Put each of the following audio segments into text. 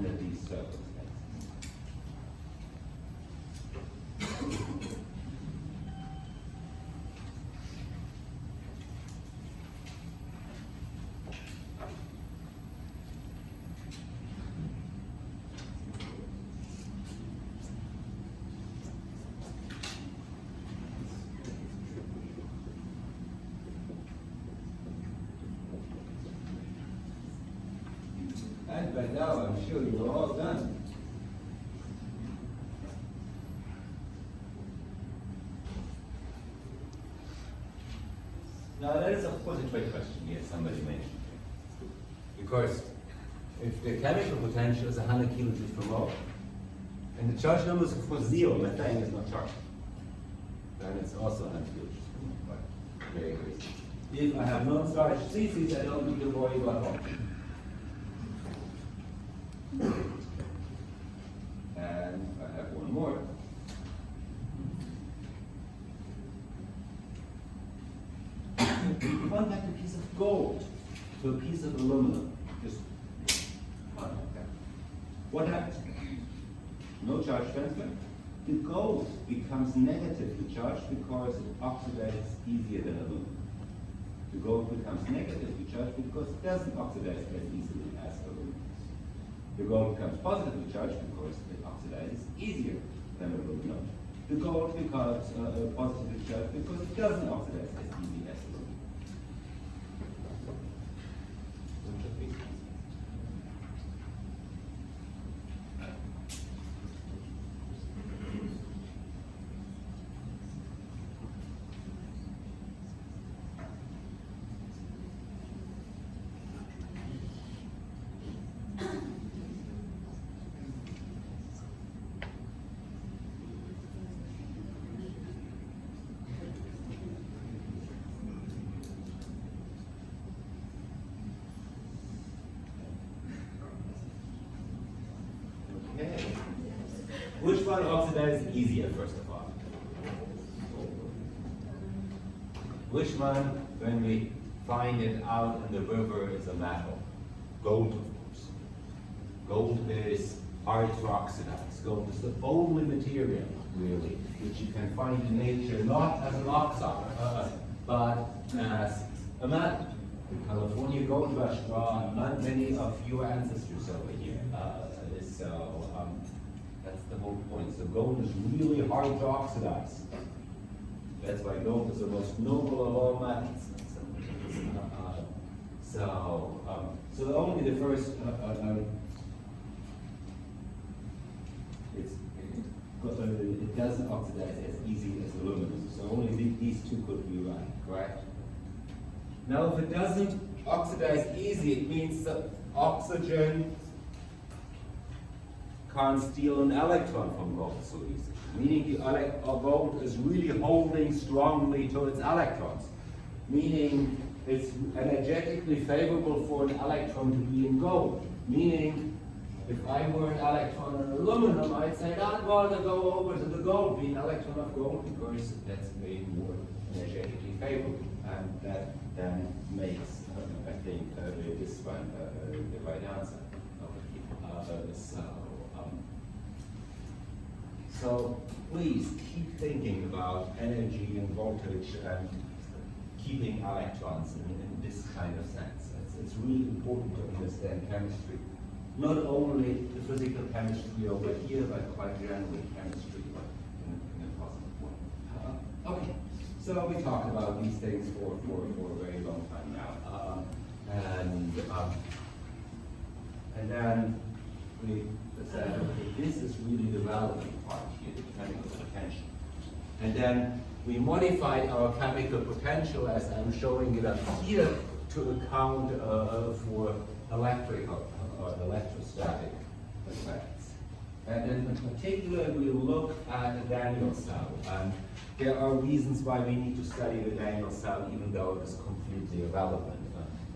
under these circumstances. And by now, I'm sure you're all done. Now, that is, of course, a trick question here, somebody mentioned. Because if the chemical potential is 100 kilojoules per mole, and the charge number is, of course, 0, methane is not charged, then it's also 100 kilojoules per mole. But very easy. If I have non-charged species, I don't need to worry about oxygen. And I have one more. Contact a piece of gold to a piece of aluminum. Just contact that. What happens? No charge transfer. The gold becomes negatively charged because it oxidizes easier than aluminum. The gold becomes negatively charged because it doesn't oxidize as easily as aluminum. The gold becomes positively charged because it oxidizes easier than aluminum. The gold becomes positively charged because it doesn't oxidize as easily as aluminum. Which one oxidizes easier, first of all? Which one, when we find it out in the river, is a metal? Gold, of course. Gold is hard to oxidize. Gold is the only material, really, which you can find in nature, not as an oxide, but as a metal. The California gold rush brought many of your ancestors over here. That's the whole point. So gold is really hard to oxidize. That's why gold is the most noble of all metals. So only the first, it doesn't oxidize as easy as aluminum. So only these two could be right, correct? Now, if it doesn't oxidize easy, it means that oxygen can't steal an electron from gold so easily. Meaning the gold is really holding strongly to its electrons. Meaning it's energetically favorable for an electron to be in gold. Meaning if I were an electron in aluminum, I'd say I'd rather go over to the gold, be an electron of gold, because that's way more energetically favorable. And that then makes, I think, this one the right answer. So please keep thinking about energy and voltage and keeping electrons in this kind of sense. It's really important to understand chemistry. Not only the physical chemistry over here, but quite generally chemistry in a positive way. Okay, so we talked about these things for a very long time now. And then we said, okay, this is really the relevant part here, the chemical potential. And then we modified our chemical potential, as I'm showing it up here, to account for electrical or electrostatic effects. And then in particular, we look at the Daniel cell. And there are reasons why we need to study the Daniel cell, even though it is completely irrelevant,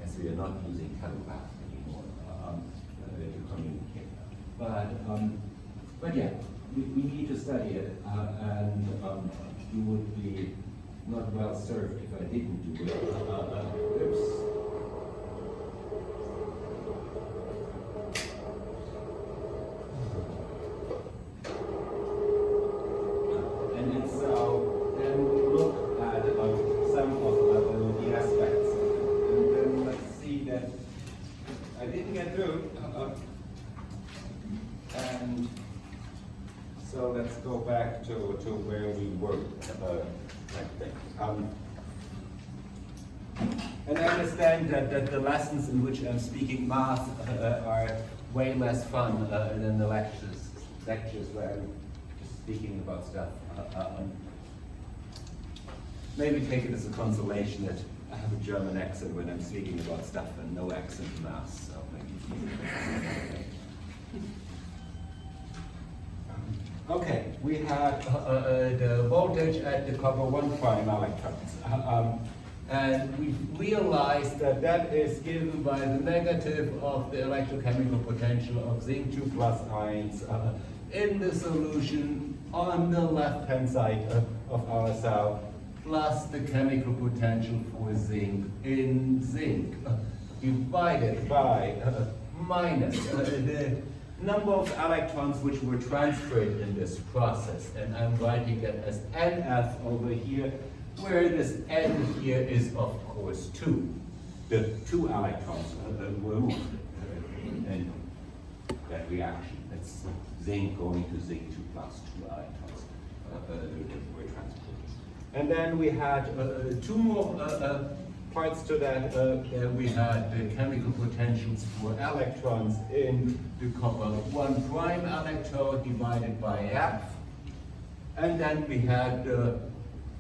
as we are not using telegraph anymore to communicate. But yeah, we need to study it, and you would be not well served if I didn't do it. Oops. didn't get through. And so let's go back to where we were. And I understand that the lessons in which I'm speaking math are way less fun than the lectures where I'm just speaking about stuff. Maybe take it as a consolation that I have a German accent when I'm speaking about stuff and no accent in math, so maybe it's easier. Okay, we have the voltage at the copper 1' electrons. And we've realized that that is given by the negative of the electrochemical potential of zinc 2 plus ions in the solution on the left-hand side of our cell, plus the chemical potential for zinc in zinc, divided by minus the number of electrons which were transferred in this process. And I'm writing that as NF over here, where this N here is, of course, 2. The 2 electrons were moved in that reaction. That's zinc going to zinc 2 plus 2 electrons were transported. And then we had 2 more parts to that. We had the chemical potentials for electrons in the copper 1' electrode divided by F. And then we had the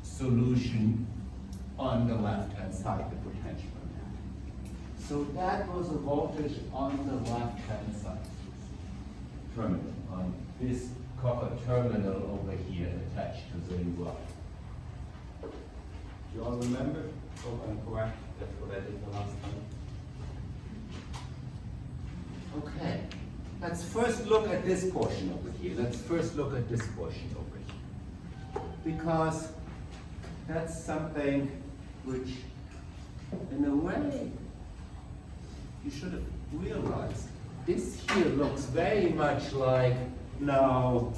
solution on the left-hand side, the potential. So that was a voltage on the left-hand side terminal, on this copper terminal over here attached to the UR. Do you all remember? Oh, I'm correct. That's what I did the last time. Okay. Let's first look at this portion over here. Because that's something which, in a way, you should have realized. This here looks very much like now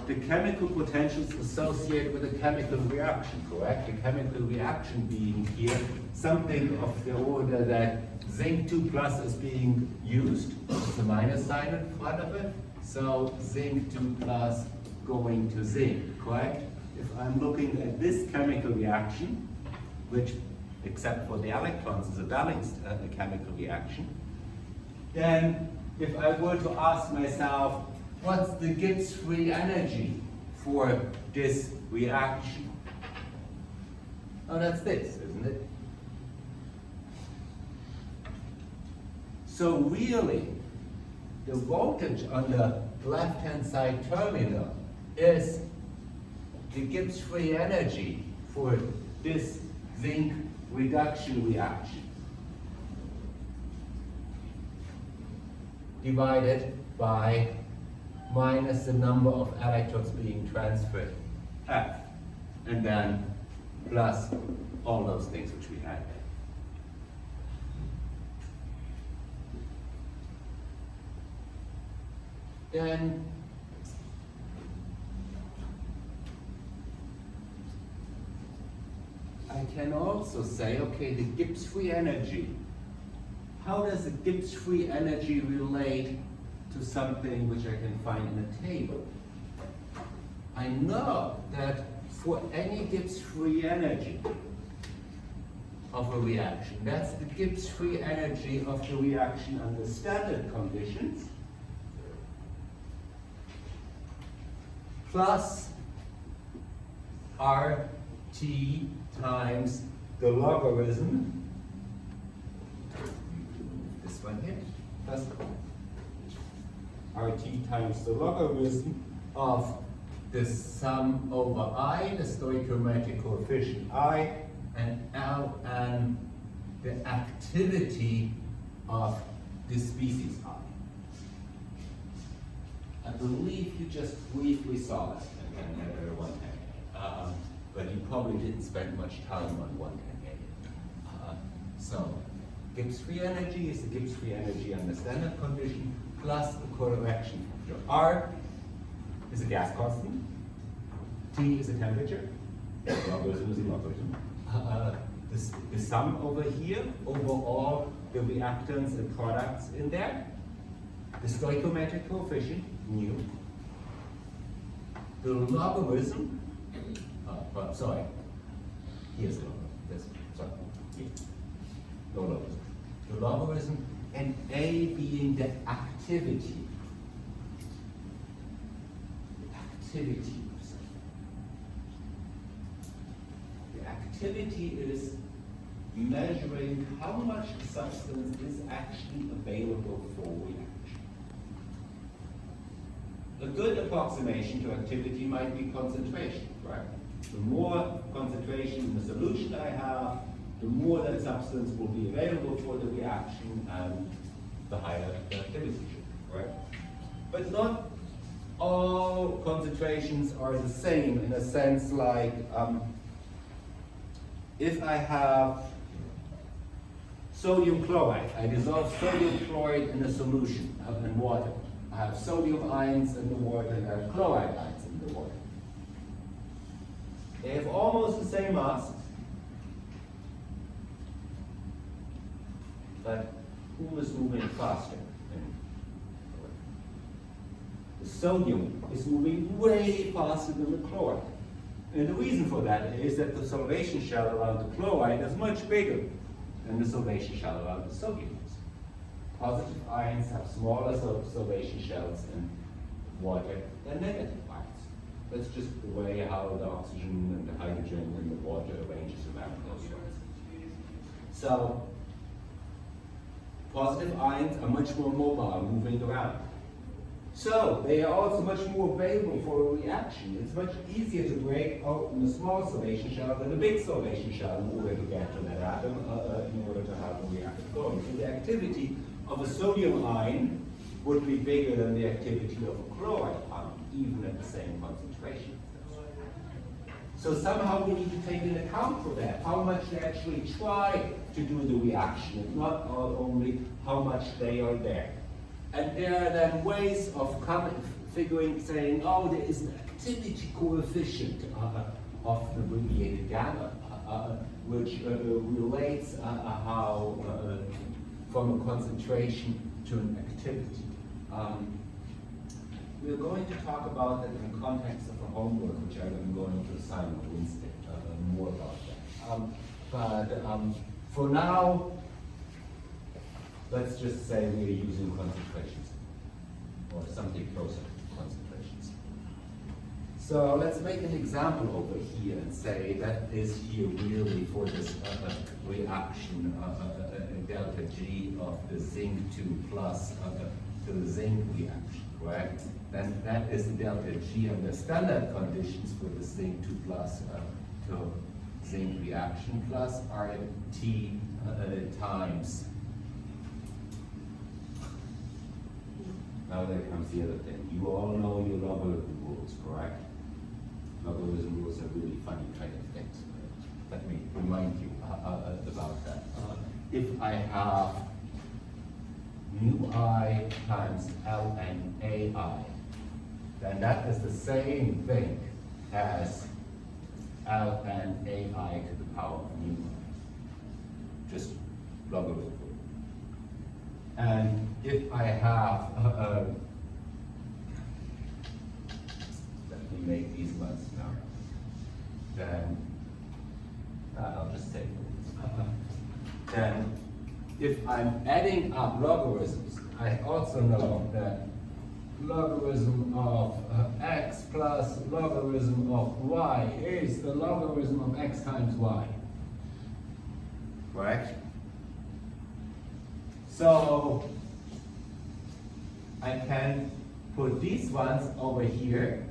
the chemical potentials associated with a chemical reaction, correct? The chemical reaction being here something of the order that zinc 2 plus is being used. It's a minus sign in front of it, so zinc 2 plus going to zinc, correct? If I'm looking at this chemical reaction, which, except for the electrons, is a balanced chemical reaction, then if I were to ask myself, what's the Gibbs free energy for this reaction? Oh, that's this, isn't it? So really, the voltage on the left-hand side terminal is the Gibbs free energy for this zinc reduction reaction divided by minus the number of electrons being transferred, F, and then plus all those things which we had there. Then I can also say, okay, the Gibbs free energy. How does the Gibbs free energy relate to something which I can find in a table? I know that for any Gibbs free energy of a reaction, that's the Gibbs free energy of the reaction under standard conditions, plus RT times the logarithm, this one here, plus RT times the logarithm of the sum over I, the stoichiometric coefficient I, and Ln, the activity of the species I believe you just briefly saw that at 110. But you probably didn't spend much time on 110. So Gibbs free energy is the Gibbs free energy under standard condition plus the correction factor. R is a gas constant. T is a temperature. Logarithm is a logarithm. The sum over here, over all the reactants and products in there, the stoichiometric coefficient, mu, the logarithm, sorry, here's the logarithm, no logarithm. The logarithm, and A being the activity. The activity is measuring how much the substance is actually available for reaction. A good approximation to activity might be concentration, right? The more concentration in the solution I have, the more that substance will be available for the reaction, and the higher the activity should be, right? But not all concentrations are the same, in a sense like, if I have sodium chloride, I dissolve sodium chloride in a solution in water. I have sodium ions in the water and I have chloride ions in the water. They have almost the same mass, but who is moving faster? The sodium is moving way faster than the chloride. And the reason for that is that the solvation shell around the chloride is much bigger than the solvation shell around the sodium is. Positive ions have smaller solvation shells in water than negative ions. That's just the way how the oxygen and the hydrogen in the water arranges around those ones. So, positive ions are much more mobile, moving around. So, they are also much more available for a reaction. It's much easier to break open a small solvation shell than a big solvation shell in order to get to that atom, in order to have a reaction going. So the activity of a sodium ion would be bigger than the activity of a chloride ion, even at the same concentration. So somehow we need to take into account for that, how much they actually try to do the reaction, and not only how much they are there. And there are then ways of saying, oh, there is an activity coefficient of the radiated gamma, which relates how from a concentration to an activity. We're going to talk about that in the context of a homework, which I'm going to assign on Wednesday, more about that. But for now, let's just say we're using concentrations, or something closer to concentrations. So let's make an example over here and say that is here really for this reaction delta G of the zinc 2 plus to the zinc reaction, correct? Then that is the delta G under standard conditions for the zinc 2 plus to zinc reaction plus RT times. Now there comes the other thing. You all know your logarithm rules, correct? Logarithm rules are really funny kind of things. Let me remind you about that. If I have mu I times ln AI, then that is the same thing as ln AI to the power of mu I. Just logarithm. And if I have, let me make these ones now, then I'll just take then if I'm adding up logarithms, I also know that logarithm of x plus logarithm of y is the logarithm of x times y. Correct? So I can put these ones over here.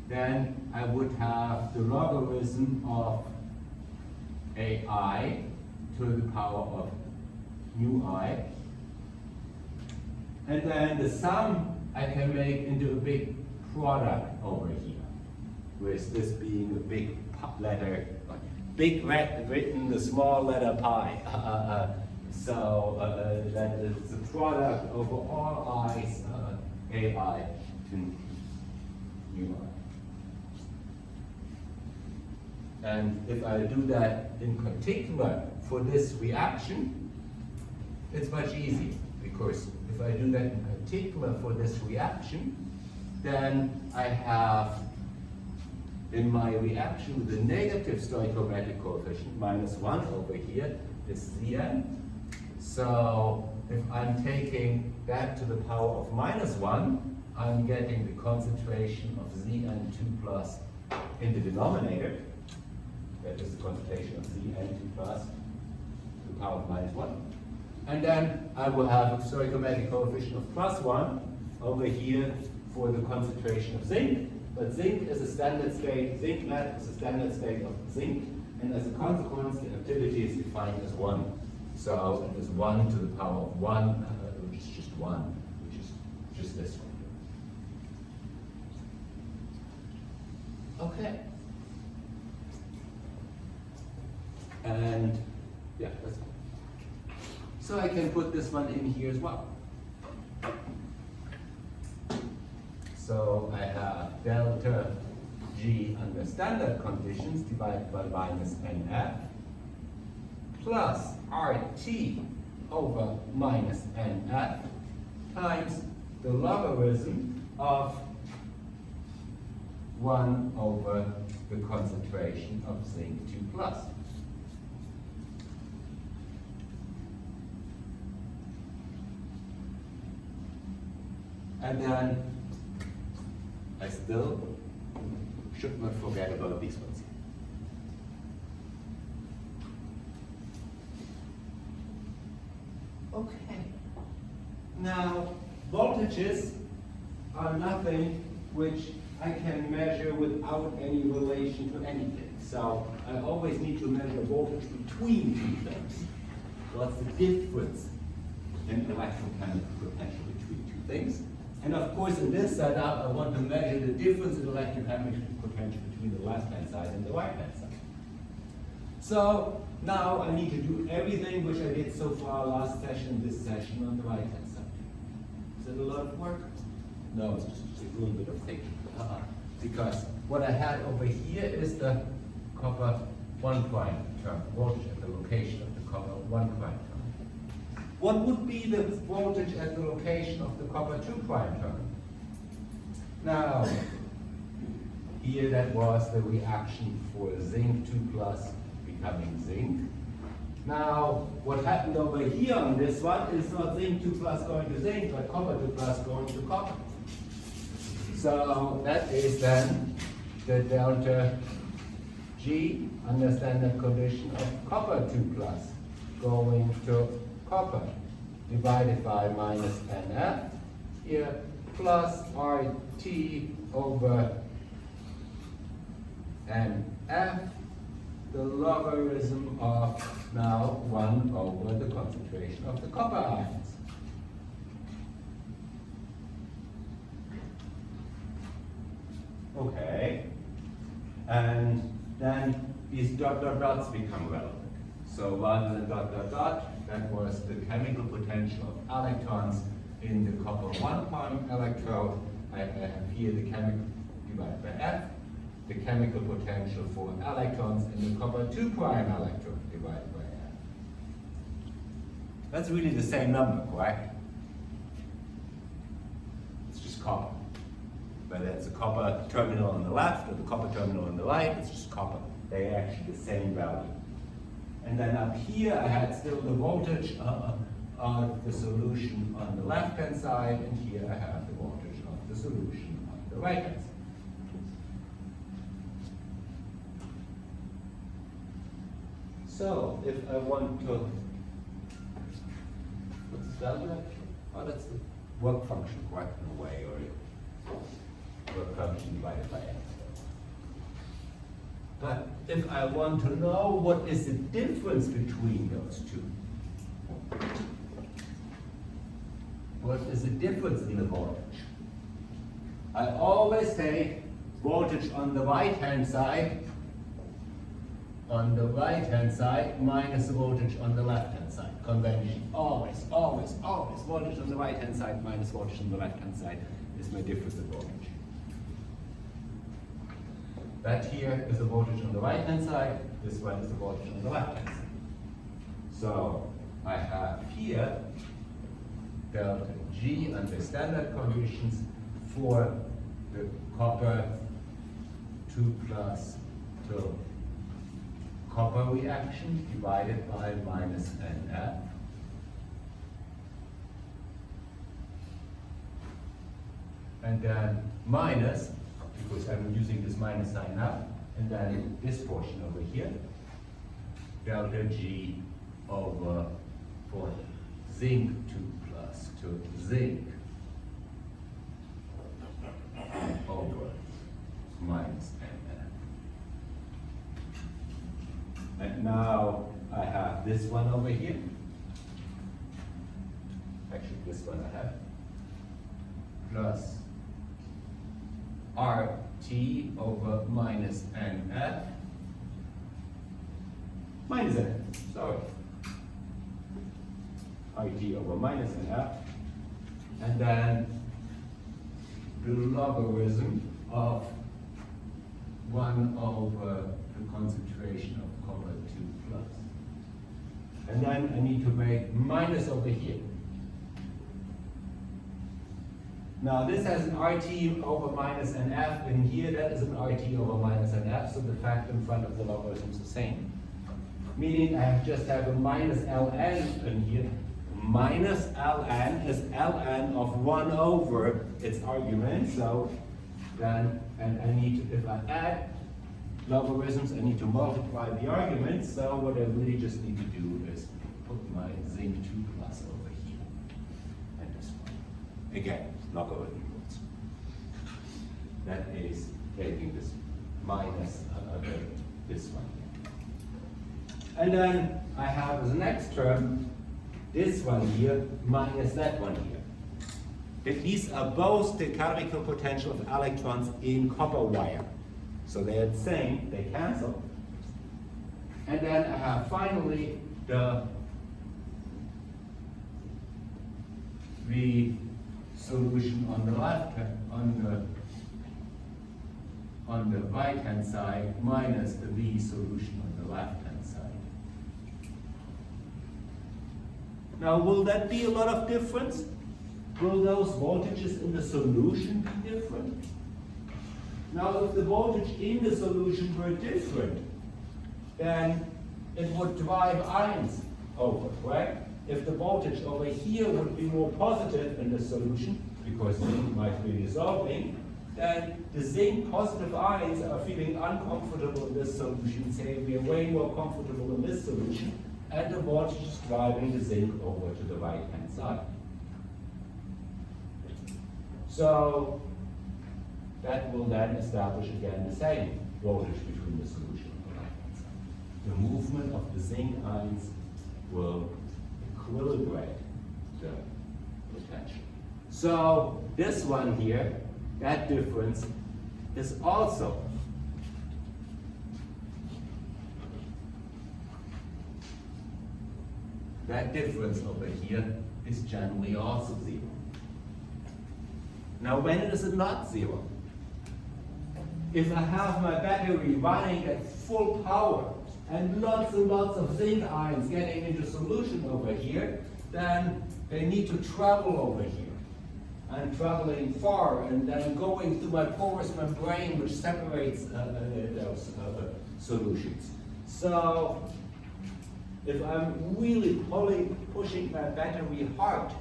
Then I would have the logarithm of AI to the power of mu I. And then the sum I can make into a big product over here, with this being a big letter, big written the small letter pi. So that is the product over all i's AI to mu I. And if I do that in particular for this reaction, it's much easier, because if I do that in particular for this reaction, then I have in my reaction the negative stoichiometric coefficient, -1 over here, is Zn. So if I'm taking that to the power of -1, I'm getting the concentration of Zn2 plus in the denominator. That is the concentration of Zn2 plus to the power of -1. And then I will have a stoichiometric coefficient of +1 over here for the concentration of zinc. But zinc is a standard state, zinc lead is a standard state of zinc, and as a consequence, the activity is defined as 1. So it is 1 to the power of 1, which is just 1, which is just this one. Okay. And yeah, that's fine. So I can put this one in here as well. So I have delta G under standard conditions divided by minus NF plus RT over minus NF times the logarithm of 1 over the concentration of zinc 2 plus. And then I still should not forget about these ones. Okay. Now, voltages are nothing which I can measure without any relation to anything. So I always need to measure voltage between two things. What's the difference in electrochemical potential between two things? And of course, in this setup, I want to measure the difference in electrochemical potential between the left-hand side and the right-hand side. So now I need to do everything which I did so far last session, this session on the right-hand side. Is it a lot of work? No, it's just a little bit of thinking. Because what I had over here is the copper 1' term, voltage at the location of the copper 1' term. What would be the voltage at the location of the copper 2' term? Now, here that was the reaction for zinc 2 plus becoming zinc. Now, what happened over here on this one is not zinc 2 plus going to zinc, but copper 2 plus going to copper. So that is then the delta G under standard condition of copper 2 plus going to copper divided by minus NF here plus RT over NF, the logarithm of now 1 over the concentration of the copper ions. Okay, and then these dot dot dots become relevant. So rather than dot dot dot, that was the chemical potential of electrons in the copper 1' electrode. I have here the chemical divided by F, the chemical potential for electrons in the copper 2' electrode divided by F. That's really the same number, correct? It's just copper. Whether it's a copper terminal on the left or the copper terminal on the right, it's just copper. They're actually the same value. And then up here, I had still the voltage of the solution on the left-hand side, and here I have the voltage of the solution on the right-hand side. So, if I want to, what's delta? Oh, that's the work function, correct, in a way, or work function divided by F. But if I want to know what is the difference between those two, what is the difference in the voltage? I always take voltage on the right-hand side, minus the voltage on the left-hand side. Convention, always, always, always. Voltage on the right-hand side minus voltage on the left-hand side is my difference in voltage. That here is the voltage on the right-hand side, this one is the voltage on the left-hand side. So I have here delta G under standard conditions for the copper 2 plus to copper reaction divided by minus NF. And then minus, because I'm using this minus sign up, and then this portion over here, delta G over for zinc 2 plus to zinc over minus NF. And now I have this one over here. Actually, this one I have. Plus RT over minus NF. Minus NF, sorry. RT over minus NF. And then the logarithm of 1 over the concentration of copper 2 plus. And then I need to make minus over here. Now this has an RT over minus NF in here, that is an RT over minus NF, so the fact in front of the logarithm is the same. Meaning I just have a minus ln in here. Minus ln is ln of 1 over its argument, so then, and I need to, if I add logarithms, I need to multiply the arguments, so what I really just need to do is put my zinc 2 plus over here, and this one. Again, logarithm rules. That is taking this minus this one here. And then I have as the next term, this one here minus that one here. These are both the chemical potential of electrons in copper wire. So they're the same, they cancel. And then I have finally the solution on the left hand, on the right hand side minus the V solution on the left hand side. Now will that be a lot of difference? Will those voltages in the solution be different? Now if the voltage in the solution were different, then it would drive ions over, right? If the voltage over here would be more positive in the solution, because zinc might be dissolving, then the zinc positive ions are feeling uncomfortable in this solution, saying we are way more comfortable in this solution, and the voltage is driving the zinc over to the right-hand side. So that will then establish again the same voltage between the solution and the right-hand side. The movement of the zinc ions will equilibrate the potential. So this one here, that difference is also that difference over here is generally also 0. Now when is it not 0? If I have my battery running at full power and lots of zinc ions getting into solution over here, then they need to travel over here. I'm traveling far and then going through my porous membrane which separates those solutions. So if I'm really pushing my battery hard,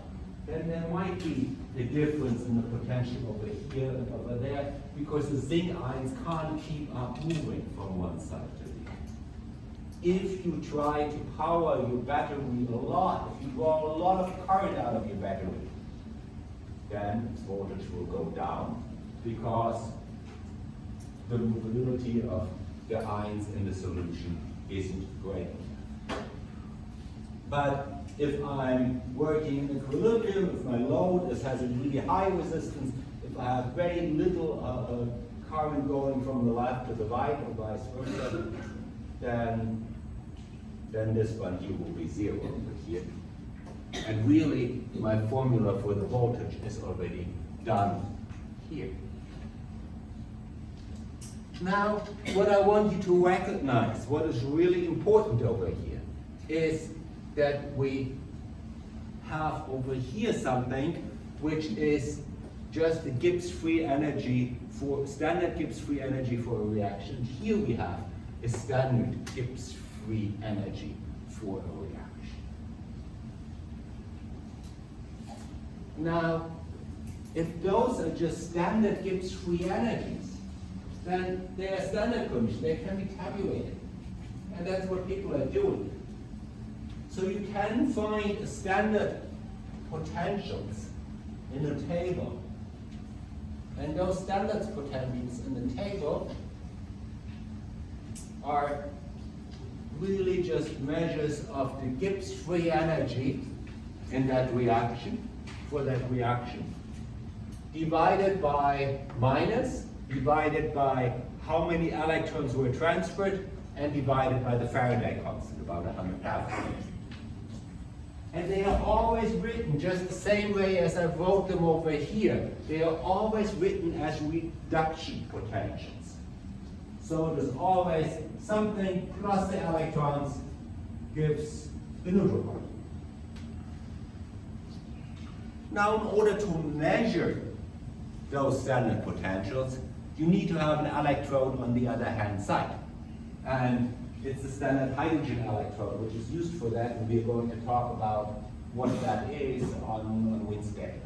then there might be a difference in the potential over here and over there, because the zinc ions can't keep up moving from one side to the other. If you try to power your battery a lot, if you draw a lot of current out of your battery, then its voltage will go down, because the movability of the ions in the solution isn't great. But if I'm working in equilibrium, if my load has a really high resistance, if I have very little current going from the left to the right or vice versa, then this one here will be 0 over here. And really, my formula for the voltage is already done here. Now, what I want you to recognize, what is really important over here, is that we have over here something which is just the Gibbs free energy for standard Gibbs free energy for a reaction. Here we have a standard Gibbs free energy for a reaction. Now, if those are just standard Gibbs free energies, then they are standard conditions, they can be tabulated. And that's what people are doing. So you can find standard potentials in a table. And those standard potentials in the table are really just measures of the Gibbs free energy in that reaction, for that reaction, divided by minus, divided by how many electrons were transferred, and divided by the Faraday constant, about 100,000. And they are always written just the same way as I wrote them over here. They are always written as reduction potentials. So it is always something plus the electrons gives the neutral part. Now, in order to measure those standard potentials, you need to have an electrode on the other hand side. And it's the standard hydrogen electrode, which is used for that, and we're going to talk about what that is on Wednesday.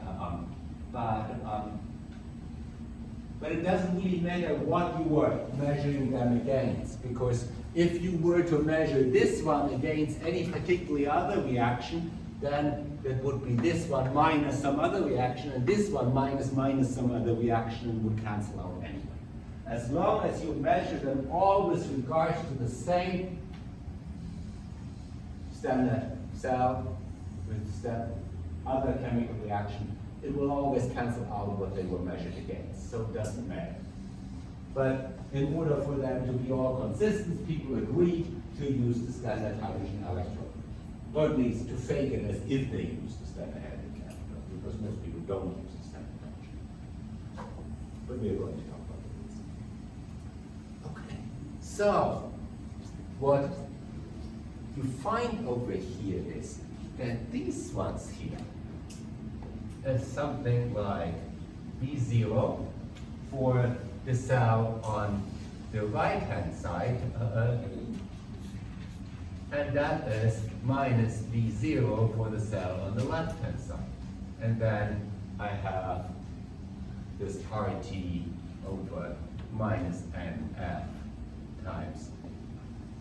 But it doesn't really matter what you were measuring them against, because if you were to measure this one against any particular other reaction, then that would be this one minus some other reaction, and this one minus some other reaction, and would cancel out anyway. As long as you measure them all with regards to the same standard cell with other chemical reaction, it will always cancel out what they were measured against, so it doesn't matter. But in order for them to be all consistent, people agreed to use the standard hydrogen electrode. Or at least to fake it as if they use the standard hydrogen electrode, because most people don't use the standard hydrogen. But we're going to talk about it. Okay. So, what you find over here is that these ones here is something like V0 for the cell on the right-hand side, and that is minus V0 for the cell on the left-hand side. And then I have this RT over minus NF times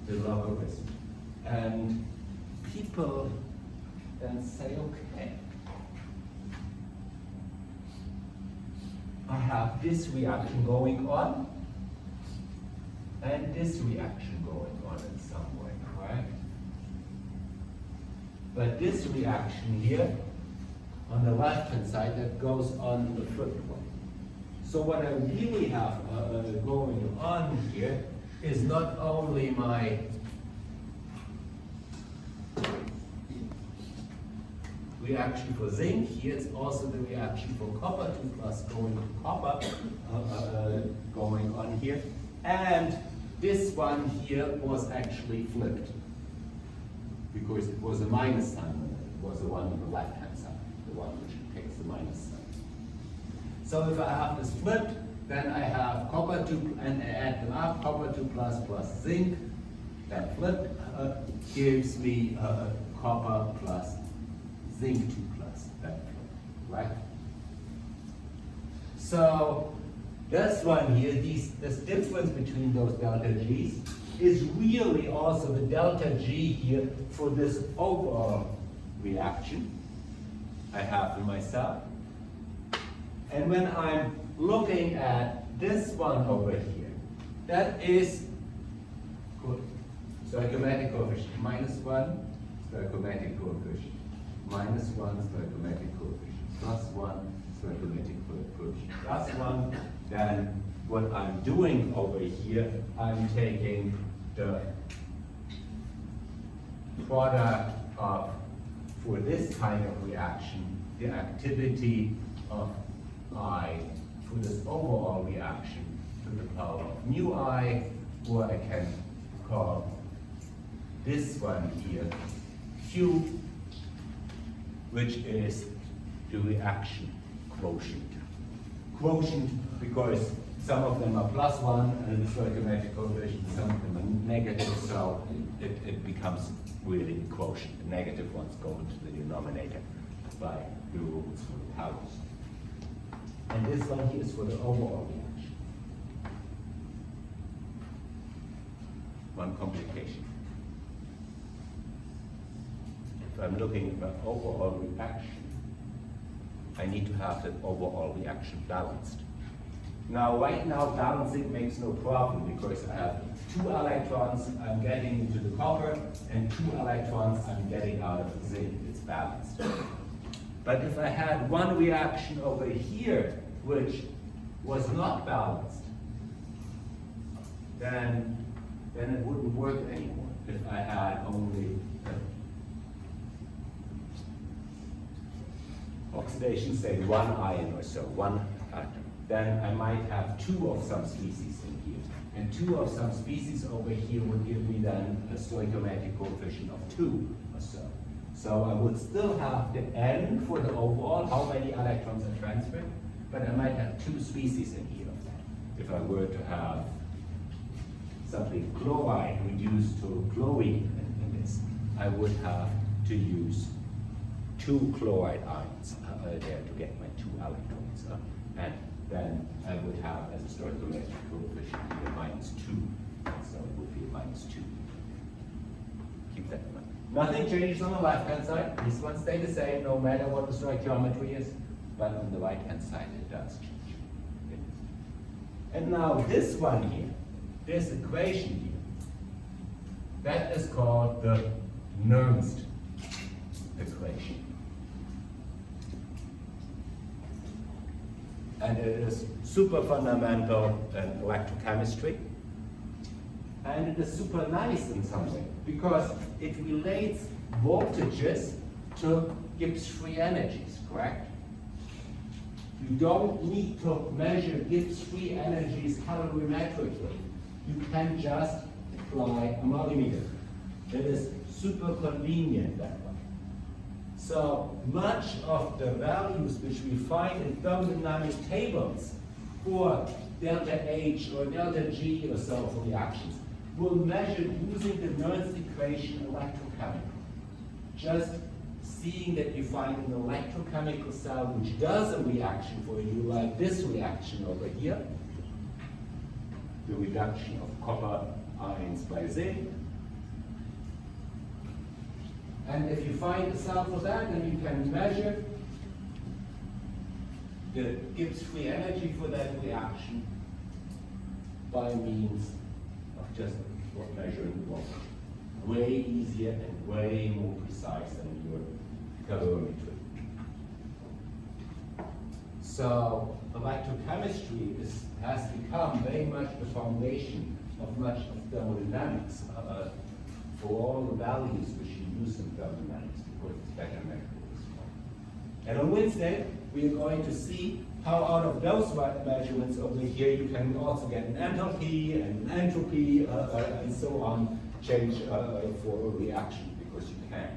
the logarithm. And people then say, okay, I have this reaction going on and this reaction going on in some way, right? But this reaction here on the left-hand side, that goes on the flipped one. So what I really have going on here is not only my reaction for zinc here, it's also the reaction for copper 2 plus going to copper going on here. And this one here was actually flipped, because it was a minus sign, it was the one on the left-hand side, the one which takes the minus sign. So if I have this flipped, then I have copper 2, and I add them up, copper 2 plus zinc, that flipped gives me copper plus zinc 2 plus, that flipped, right? So this one here, this difference between those delta G's is really also the delta G here for this overall reaction I have in my cell. And when I'm looking at this one over here, that is stoichiometric coefficient, -1 stoichiometric coefficient, -1 stoichiometric coefficient, +1 stoichiometric coefficient, +1. Then what I'm doing over here, I'm taking the product of, for this kind of reaction, the activity of I for this overall reaction to the power of mu I, or I can call this one here Q, which is the reaction quotient. Quotient because some of them are +1 and the stoichiometric coefficient, some of them are negative, so it becomes really a quotient. The negative ones go into the denominator by the rules for the powers. And this one here is for the overall reaction. One complication. If I'm looking at the overall reaction, I need to have the overall reaction balanced. Now, right now, balancing makes no problem because I have 2 electrons I'm getting into the copper and 2 electrons I'm getting out of the zinc. It's balanced. But if I had one reaction over here which was not balanced, then it wouldn't work anymore. If I had only oxidation, say 1 ion or so, 1 atom, then I might have 2 of some species in here. And 2 of some species over here would give me then a stoichiometric coefficient of 2 or so. So I would still have the N for the overall, how many electrons are transferred, but I might have 2 species in here of that. If I were to have something chloride reduced to chlorine in this, I would have to use 2 chloride ions there to get my 2 electrons. And then I would have as a stoichiometric coefficient here -2. So it would be -2. Keep that in mind. Nothing changes on the left-hand side. These ones stay the same no matter what the stoichiometry is. But on the right-hand side it does change. Okay. And now this one here, this equation here, that is called the Nernst equation. And it is super fundamental in electrochemistry. And it is super nice in some way, because it relates voltages to Gibbs free energies, correct? You don't need to measure Gibbs free energies calorimetrically. You can just apply a multimeter. It is super convenient that way. So much of the values which we find in thermodynamic tables for delta H or delta G or so for reactions will measure using the Nernst equation electrochemical. Just seeing that you find an electrochemical cell which does a reaction for you, like this reaction over here, the reduction of copper ions by zinc. And if you find a cell for that, then you can measure the Gibbs free energy for that reaction by means of just measuring the voltage. Way easier and way more precise than your calorimetry. So electrochemistry has become very much the foundation of much of thermodynamics for all the values which you use in thermodynamics, because it's better measurable as well. And on Wednesday, we are going to see how out of those measurements over here you can also get an enthalpy and an entropy and so on change for a reaction, because you can.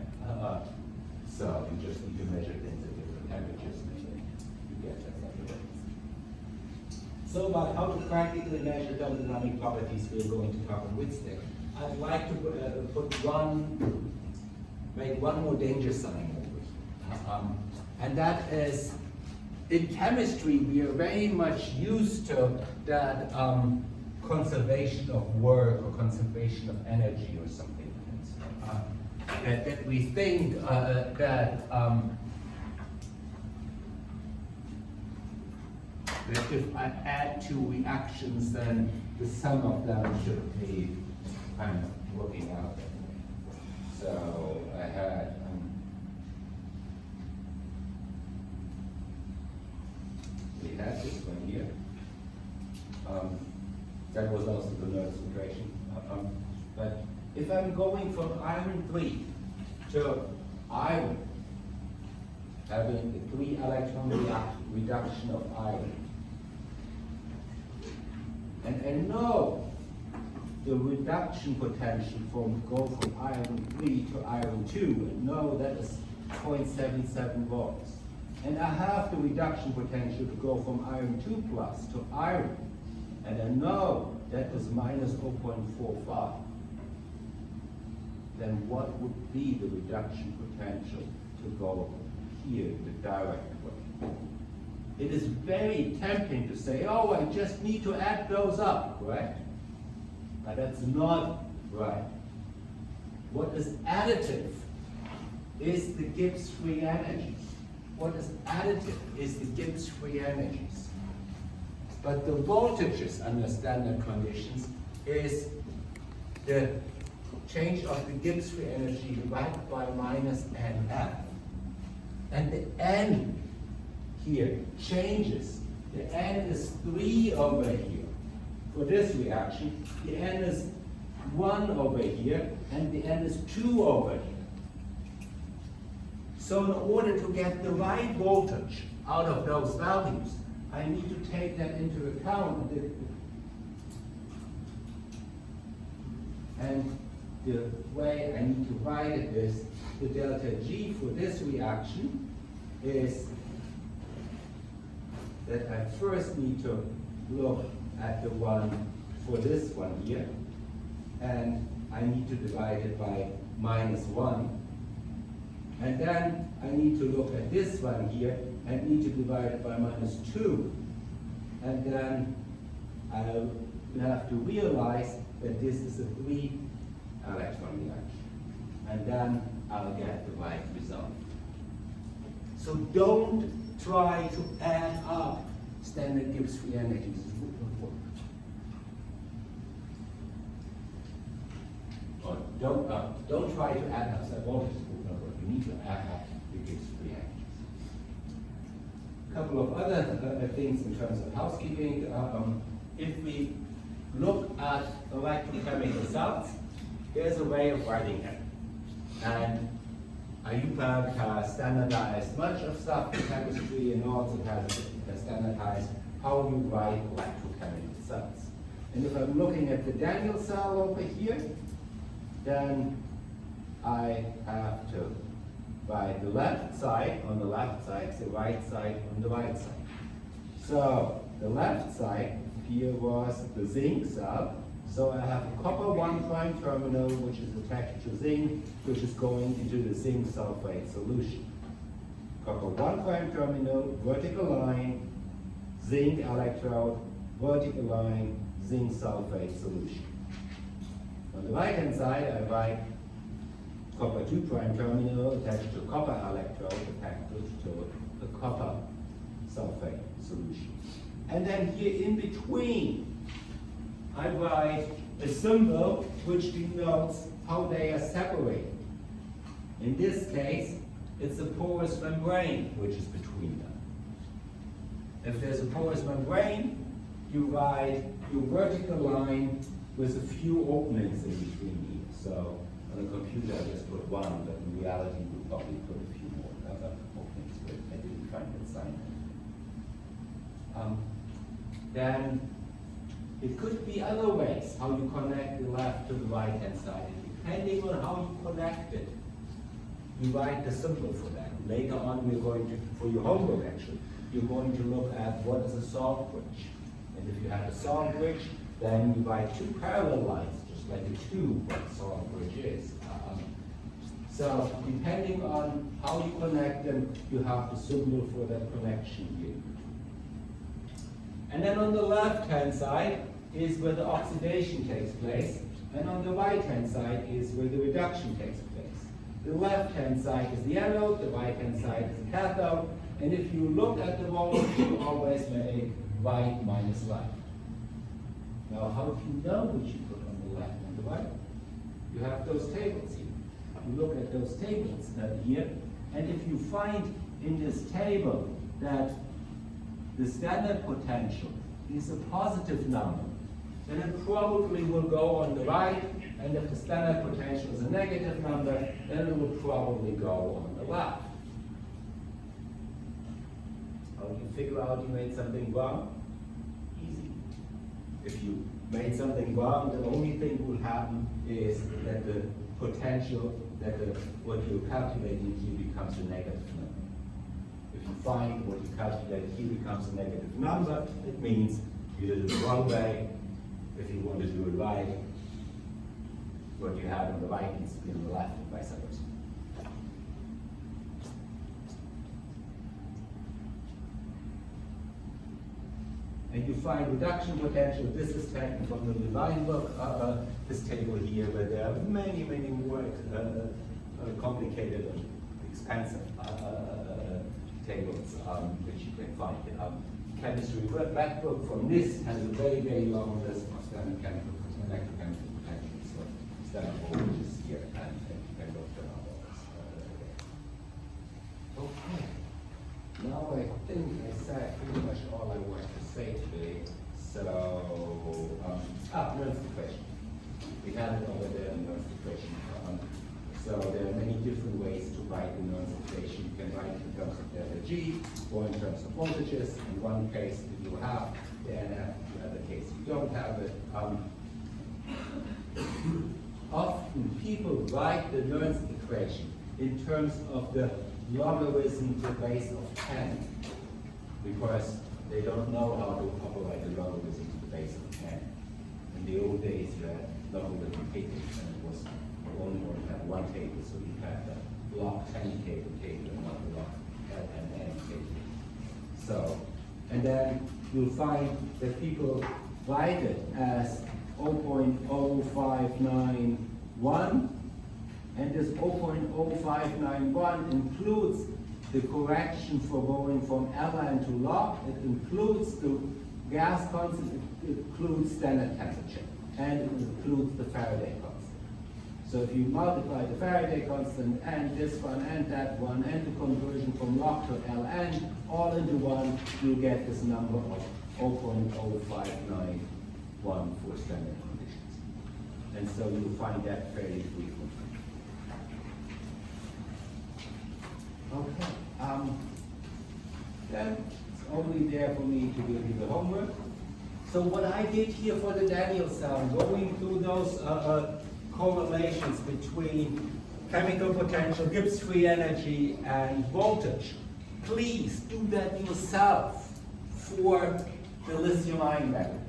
So you just need to measure things at different temperatures and you get that. So about how to practically measure thermodynamic properties we're going to talk on Wednesday. I'd like to make one more danger sign over here. And that is, in chemistry, we are very much used to that conservation of work or conservation of energy or something. That we think that if I add 2 reactions, then the sum of them should be kind of working out that way. So I had we had this one here. That was also the Nernst equation. But if I'm going from iron 3 to iron, having a 3 electron reduction of iron, and I know the reduction potential go from iron 3 to iron 2, and know that is 0.77 volts. And I have the reduction potential to go from iron 2 plus to iron, and I know that is minus 0.45. Then what would be the reduction potential to go here the direct way? It is very tempting to say, oh, I just need to add those up, right? But that's not right. What is additive is the Gibbs free energies. What is additive is the Gibbs free energies. But the voltages under standard conditions is the change of the Gibbs free energy divided by minus NF. And the N here changes. The N is 3 over here. For this reaction, the N is 1 over here, and the N is 2 over here. So in order to get the right voltage out of those values, I need to take that into account. And the way I need to write it is, the delta G for this reaction is that I first need to look at the one for this one here, and I need to divide it by minus 1. And then I need to look at this one here and need to divide it by minus 2. And then I'll have to realize that this is a 3 electron reaction. And then I'll get the right result. So don't try to add up standard Gibbs free energies. Or don't try to add up that voltage. You need to add up the Gibbs free energies. A couple of other things in terms of housekeeping. If we look at electrochemical salts, there's a way of writing it. And IUPAC has standardized much of stuff in chemistry, and also has standardized how you write electrochemical cells. And if I'm looking at the Daniel cell over here, then I have to write the left side on the left side, the right side on the right side. So the left side here was the zinc cell. So I have a copper 1' terminal, which is attached to zinc, which is going into the zinc sulfate solution. Copper 1' terminal, vertical line, zinc electrode, vertical line, zinc sulfate solution. On the right hand side, I write copper 2' terminal attached to copper electrode attached to the copper sulfate solution. And then here in between, I write a symbol which denotes how they are separated. In this case, it's a porous membrane which is between them. If there's a porous membrane, you write your vertical line with a few openings in between here. So on a computer, I just put one, but in reality, you probably put a few more other openings, but I didn't find that sign. Then it could be other ways how you connect the left to the right hand side. Depending on how you connect it, you write the symbol for that. Later on, we're going to, for your homework actually, you're going to look at what is a salt bridge. And if you have a salt bridge, then you write two parallel lines, just like a tube, what a salt bridge is. So depending on how you connect them, you have the symbol for that connection here. And then on the left-hand side is where the oxidation takes place, and on the right-hand side is where the reduction takes place. The left-hand side is the anode, the right-hand side is the cathode, and if you look at the voltage, you always may right minus left. Now, how do you know which you put on the left and the right? You have those tables here. You look at those tables here, and if you find in this table that the standard potential is a positive number, then it probably will go on the right, and if the standard potential is a negative number, then it will probably go on the left. How do you figure out you made something wrong? Easy. If you made something wrong, the only thing will happen is that the potential, what you calculated here becomes a negative number. If you find what you calculated here becomes a negative number, it means you did it the wrong way. If you want to do it right, what you have on the right needs to be on the left, and vice versa. And you find reduction potential. This is taken from the Levine book, this table here, where there are many, many more complicated and expensive tables which you can find. Chemistry black book from this has a very, very long list of standard chemical electrochemical potentials. So standard voltages here, and you can look them up. Okay. Now I think I said pretty much all I wanted to say today. So, Nernst equation. We have it over there in Nernst equation. So there are many different ways to write the Nernst equation. You can write it in terms of delta G or in terms of voltages. In one case you have the NF, in the other case you don't have it. Often people write the Nernst equation in terms of the logarithm to the base of 10, because they don't know how to operate a logarithm to the base of 10. In the old days you had logarithm tables, and it was you only want to have one table, so you had the log 10 table and not the log n table. So, and then you'll find that people write it as 0.0591, and this 0.0591 includes the correction for going from Ln to log. It includes the gas constant, it includes standard temperature, and it includes the Faraday constant. So if you multiply the Faraday constant and this one and that one and the conversion from log to Ln all into one, you get this number of 0.0591 for standard conditions. And so you'll find that fairly frequently. Okay. Then it's only there for me to give you the homework. So what I did here for the Daniel cell, going through those correlations between chemical potential, Gibbs free energy, and voltage, please do that yourself for the lithium-ion battery.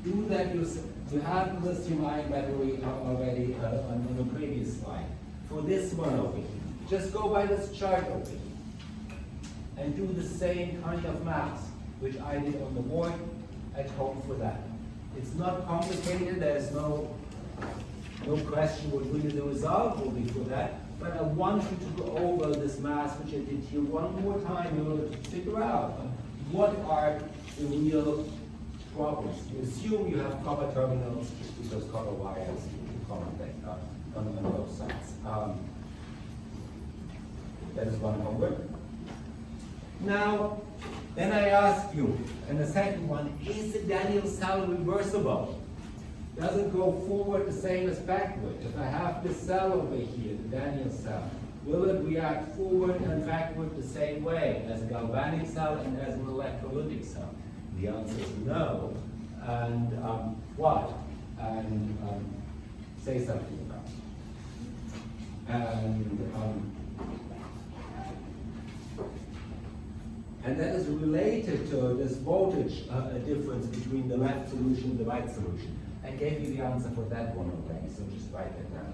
Do that yourself. You have the lithium-ion battery already on the previous slide. For this one over here, just go by this chart over here and do the same kind of math, which I did on the board at home for that. It's not complicated. There's no question what really the result will be for that. But I want you to go over this math, which I did here one more time in order to figure out what are the real problems. You assume you have copper terminals just because copper wires common thing on both sides. That is one homework. Now, then I ask you, and the second one, is the Daniel cell reversible? Does it go forward the same as backward? If I have this cell over here, the Daniel cell, will it react forward and backward the same way as a galvanic cell and as an electrolytic cell? The answer is no. And why? And say something about it. And that is related to this voltage difference between the left solution and the right solution. I gave you the answer for that one already, so just write that down.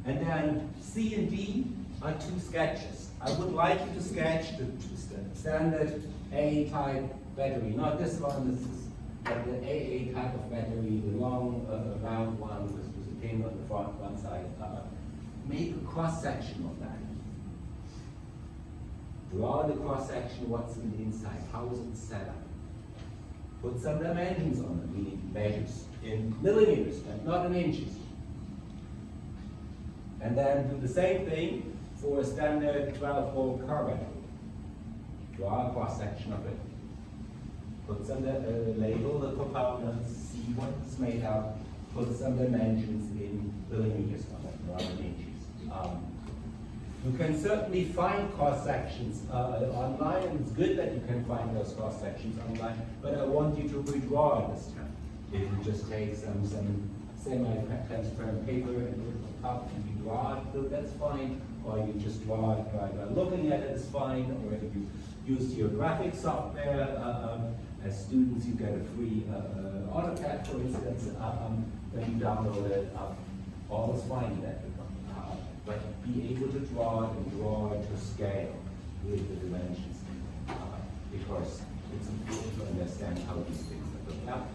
And then C and D are two sketches. I would like you to sketch the standard A-type battery, not this one, this is the AA type of battery, the long round one with a pin on the front, one side. Make a cross-section of that. Draw the cross-section, what's in the inside, how is it set up. Put some dimensions on it, meaning measures in millimeters and not in inches. And then do the same thing for a standard 12-volt car battery. Draw a cross-section of it. Put some label the components, see what it's made of, put some dimensions in millimeters on it, not in inches. You can certainly find cross-sections online, and it's good that you can find those cross-sections online, but I want you to redraw it this time. If you just take some semi-transparent paper and put it on top and you draw it, that's fine. Or you just draw it by looking at it, it's fine. Or if you use your graphic software, as students you get a free AutoCAD, for instance, when you download it, all is fine in that regard. But be able to draw it and draw it to scale with the dimensions, because it's important to understand how these things are built up.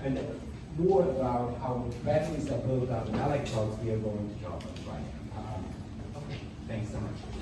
And more about how batteries are built up and electrodes we are going to talk about right now. Okay, thanks so much.